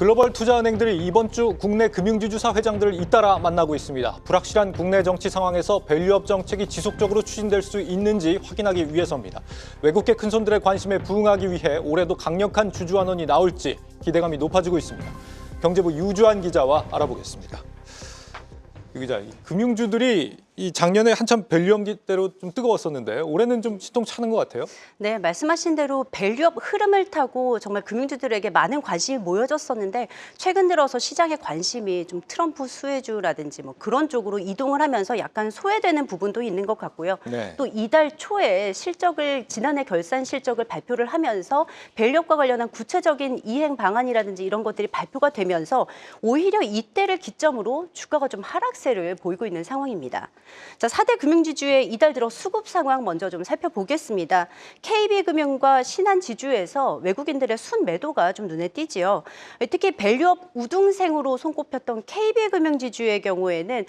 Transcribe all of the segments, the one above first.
글로벌 투자은행들이 이번 주 국내 금융지주사 회장들을 잇따라 만나고 있습니다. 불확실한 국내 정치 상황에서 밸류업 정책이 지속적으로 추진될 수 있는지 확인하기 위해서입니다. 외국계 큰손들의 관심에 부응하기 위해 올해도 강력한 주주환원이 나올지 기대감이 높아지고 있습니다. 경제부 유주한 기자와 알아보겠습니다. 유 기자, 금융주들이 이 작년에 한참 밸류업 때로 좀 뜨거웠었는데 올해는 좀 시통차는 것 같아요. 네, 말씀하신 대로 밸류업 흐름을 타고 정말 금융주들에게 많은 관심이 모여졌었는데 최근 들어서 시장의 관심이 좀 트럼프 수혜주라든지 뭐 그런 쪽으로 이동을 하면서 약간 소외되는 부분도 있는 것 같고요. 네. 또 이달 초에 지난해 결산 실적을 발표를 하면서 밸류업과 관련한 구체적인 이행 방안이라든지 이런 것들이 발표가 되면서 오히려 이때를 기점으로 주가가 좀 하락세를 보이고 있는 상황입니다. 자, 4대 금융지주의 이달 들어 수급 상황 먼저 좀 살펴보겠습니다. KB금융과 신한지주에서 외국인들의 순매도가 좀 눈에 띄지요. 특히 밸류업 우등생으로 손꼽혔던 KB금융지주의 경우에는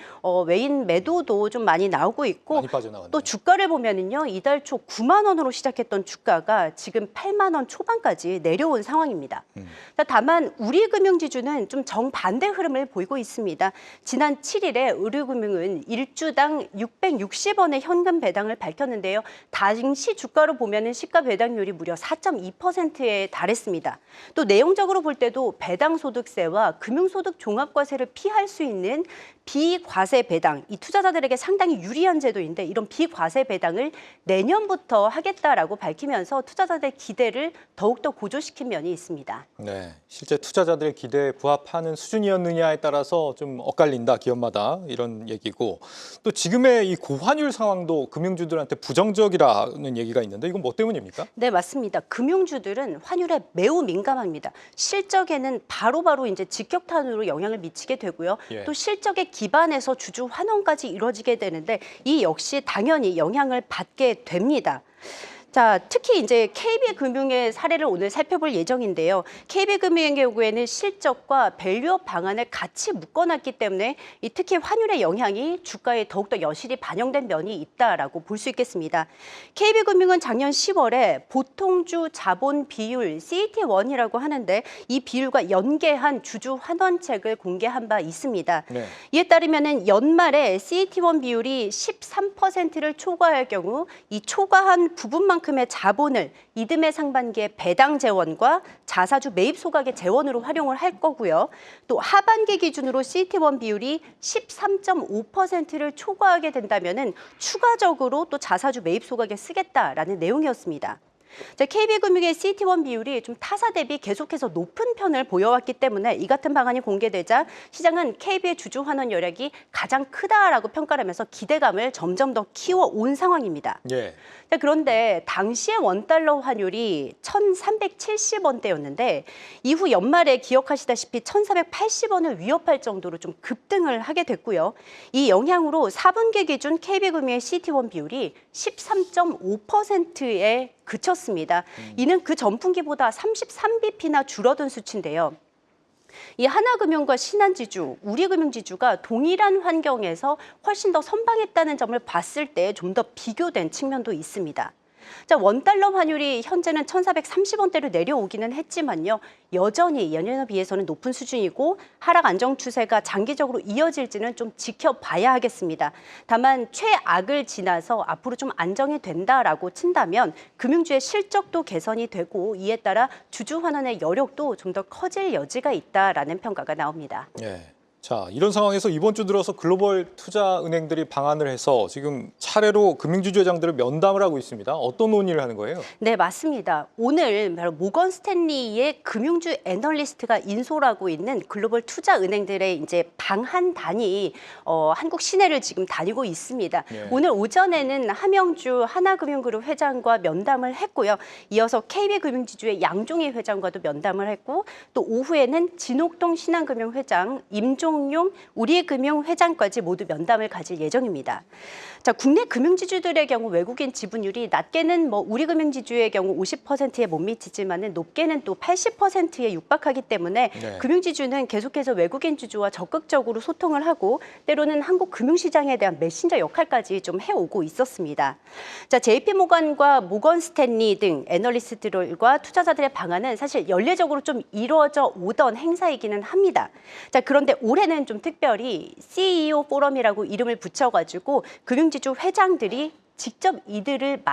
외인 매도도 좀 많이 나오고 있고 많이 빠져나갔네요. 또 주가를 보면은요, 이달 초 9만 원으로 시작했던 주가가 지금 8만 원 초반까지 내려온 상황입니다. 다만 우리 금융지주는 좀 정반대 흐름을 보이고 있습니다. 지난 7일에 우리금융은 일주당 660원의 현금 배당을 밝혔는데요. 당시 주가로 보면은 시가 배당률이 무려 4.2%에 달했습니다. 또 내용적으로 볼 때도 배당소득세와 금융소득 종합과세를 피할 수 있는 비과세 배당, 이 투자자들에게 상당히 유리한 제도인데 이런 비과세 배당을 내년부터 하겠다라고 밝히면서 투자자들의 기대를 더욱더 고조시킨 면이 있습니다. 네, 실제 투자자들의 기대에 부합하는 수준이었느냐에 따라서 좀 엇갈린다, 기업마다 이런 얘기고 또 지금의 이 고환율 상황도 금융주들한테 부정적이라는 얘기가 있는데 이건 뭐 때문입니까? 네, 맞습니다. 금융주들은 환율에 매우 민감합니다. 실적에는 바로바로 이제 직격탄으로 영향을 미치게 되고요. 예. 또 실적에 기반해서 주주 환원까지 이루어지게 되는데 이 역시 당연히 영향을 받게 됩니다. 자, 특히 이제 KB금융의 사례를 오늘 살펴볼 예정인데요. KB금융의 경우에는 실적과 밸류업 방안을 같이 묶어놨기 때문에 특히 환율의 영향이 주가에 더욱더 여실히 반영된 면이 있다라고 볼 수 있겠습니다. KB금융은 작년 10월에 보통주 자본 비율 CET1이라고 하는데 이 비율과 연계한 주주 환원책을 공개한 바 있습니다. 네. 이에 따르면 연말에 CET1 비율이 13%를 초과할 경우 이 초과한 부분만큼의 자본을 이듬해 상반기에 배당 재원과 자사주 매입 소각의 재원으로 활용을 할 거고요. 또 하반기 기준으로 CET1 비율이 13.5%를 초과하게 된다면은 추가적으로 또 자사주 매입 소각에 쓰겠다라는 내용이었습니다. 자, KB금융의 CET1 비율이 좀 타사 대비 계속해서 높은 편을 보여왔기 때문에 이 같은 방안이 공개되자 시장은 KB의 주주 환원 여력이 가장 크다라고 평가를 하면서 기대감을 점점 더 키워온 상황입니다. 예. 자, 그런데 당시의 원달러 환율이 1,370원대였는데 이후 연말에 기억하시다시피 1,480원을 위협할 정도로 좀 급등을 하게 됐고요. 이 영향으로 4분기 기준 KB금융의 CET1 비율이 13.5%에 그쳤습니다. 이는 그 전분기보다 33bp나 줄어든 수치인데요. 이 하나금융과 신한지주, 우리금융지주가 동일한 환경에서 훨씬 더 선방했다는 점을 봤을 때 좀 더 비교된 측면도 있습니다. 자, 원달러 환율이 현재는 1,430원대로 내려오기는 했지만요. 여전히 예년에 비해서는 높은 수준이고 하락 안정 추세가 장기적으로 이어질지는 좀 지켜봐야 하겠습니다. 다만 최악을 지나서 앞으로 좀 안정이 된다라고 친다면 금융주의 실적도 개선이 되고 이에 따라 주주 환원의 여력도 좀 더 커질 여지가 있다라는 평가가 나옵니다. 예. 자, 이런 상황에서 이번 주 들어서 글로벌 투자은행들이 방안을 해서 지금 차례로 금융지주 회장들을 면담을 하고 있습니다. 어떤 논의를 하는 거예요? 네, 맞습니다. 오늘 바로 모건 스탠리의 금융주 애널리스트가 인솔하고 있는 글로벌 투자은행들의 이제 방한단이 한국 시내를 지금 다니고 있습니다. 예. 오늘 오전에는 함영주 하나금융그룹 회장과 면담을 했고요. 이어서 KB금융지주의 양종희 회장과도 면담을 했고 또 오후에는 진옥동 신한금융 회장, 임종 김성용 우리금융 회장까지 모두 면담을 가질 예정입니다. 자, 국내 금융지주들의 경우 외국인 지분율이 낮게는 우리금융지주의 경우 50%에 못 미치지만은 높게는 또 80%에 육박하기 때문에 네. 금융지주는 계속해서 외국인 주주와 적극적으로 소통을 하고 때로는 한국 금융시장에 대한 메신저 역할까지 좀 해오고 있었습니다. 자, JP모건과 모건 스탠리 등 애널리스트들과 투자자들의 방안은 사실 연례적으로 좀 이루어져 오던 행사이기는 합니다. 자, 그런데 올해는 좀 특별히 CEO 포럼이라고 이름을 붙여가지고 금융지주 회장들이 직접 이들을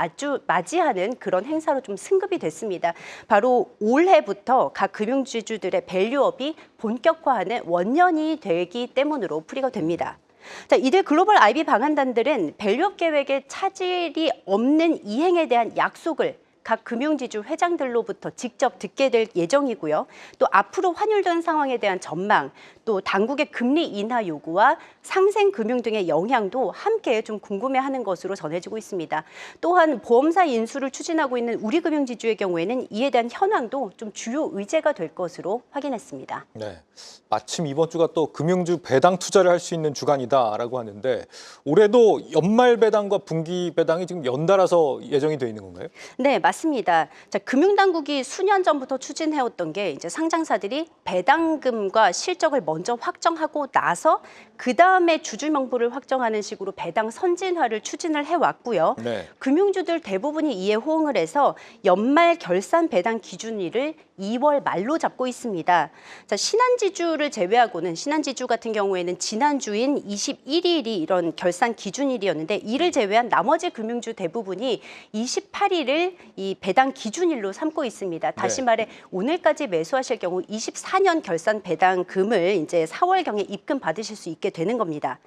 맞이하는 그런 행사로 좀 승급이 됐습니다. 바로 올해부터 각 금융지주들의 밸류업이 본격화하는 원년이 되기 때문으로 풀이가 됩니다. 자, 이들 글로벌 IB 방한단들은 밸류업 계획에 차질이 없는 이행에 대한 약속을 각 금융지주 회장들로부터 직접 듣게 될 예정이고요. 또 앞으로 환율전 상황에 대한 전망, 또 당국의 금리 인하 요구와 상생 금융 등의 영향도 함께 좀 궁금해하는 것으로 전해지고 있습니다. 또한 보험사 인수를 추진하고 있는 우리금융지주의 경우에는 이에 대한 현황도 좀 주요 의제가 될 것으로 확인했습니다. 네, 마침 이번 주가 또 금융주 배당 투자를 할 수 있는 주간이다라고 하는데 올해도 연말 배당과 분기 배당이 지금 연달아서 예정이 돼 있는 건가요? 네, 맞습니다. 자, 금융당국이 수년 전부터 추진해왔던 게 이제 상장사들이 배당금과 실적을 먼저 확정하고 나서 그 다음에 주주 명부를 확정하는 식으로 배당 선진화를 추진을 해왔고요. 네. 금융주들 대부분이 이에 호응을 해서 연말 결산 배당 기준일을 2월 말로 잡고 있습니다. 자, 신한지주를 제외하고는 신한지주 같은 경우에는 지난주인 21일이 이런 결산 기준일이었는데 이를 제외한 나머지 금융주 대부분이 28일을 이 배당 기준일로 삼고 있습니다. 다시 네. 말해 오늘까지 매수하실 경우 24년 결산 배당금을 이제 4월경에 입금 받으실 수 있게 되는 겁니다.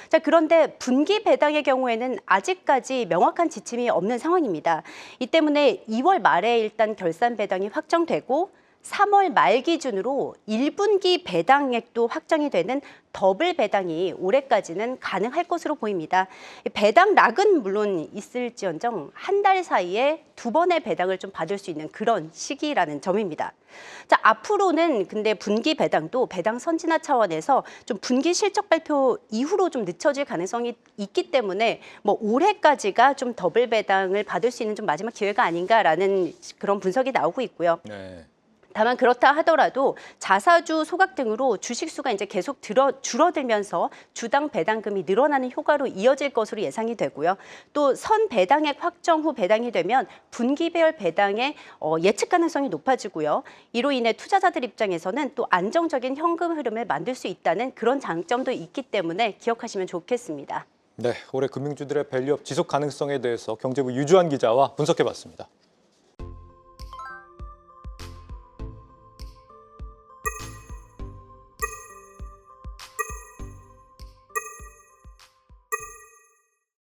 자, 그런데 분기 배당의 경우에는 아직까지 명확한 지침이 없는 상황입니다. 이 때문에 2월 말에 일단 결산 배당이 확정되고 3월 말 기준으로 1분기 배당액도 확정이 되는 더블 배당이 올해까지는 가능할 것으로 보입니다. 배당 락은 물론 있을지언정 한 달 사이에 2번의 배당을 좀 받을 수 있는 그런 시기라는 점입니다. 자, 앞으로는 근데 분기 배당도 배당 선진화 차원에서 좀 분기 실적 발표 이후로 좀 늦춰질 가능성이 있기 때문에 올해까지가 좀 더블 배당을 받을 수 있는 좀 마지막 기회가 아닌가라는 그런 분석이 나오고 있고요. 네. 다만 그렇다 하더라도 자사주 소각 등으로 주식수가 이제 계속 줄어들면서 주당 배당금이 늘어나는 효과로 이어질 것으로 예상이 되고요. 또 선 배당액 확정 후 배당이 되면 분기별 배당의 예측 가능성이 높아지고요. 이로 인해 투자자들 입장에서는 또 안정적인 현금 흐름을 만들 수 있다는 그런 장점도 있기 때문에 기억하시면 좋겠습니다. 네, 올해 금융주들의 밸류업 지속 가능성에 대해서 경제부 유주환 기자와 분석해봤습니다.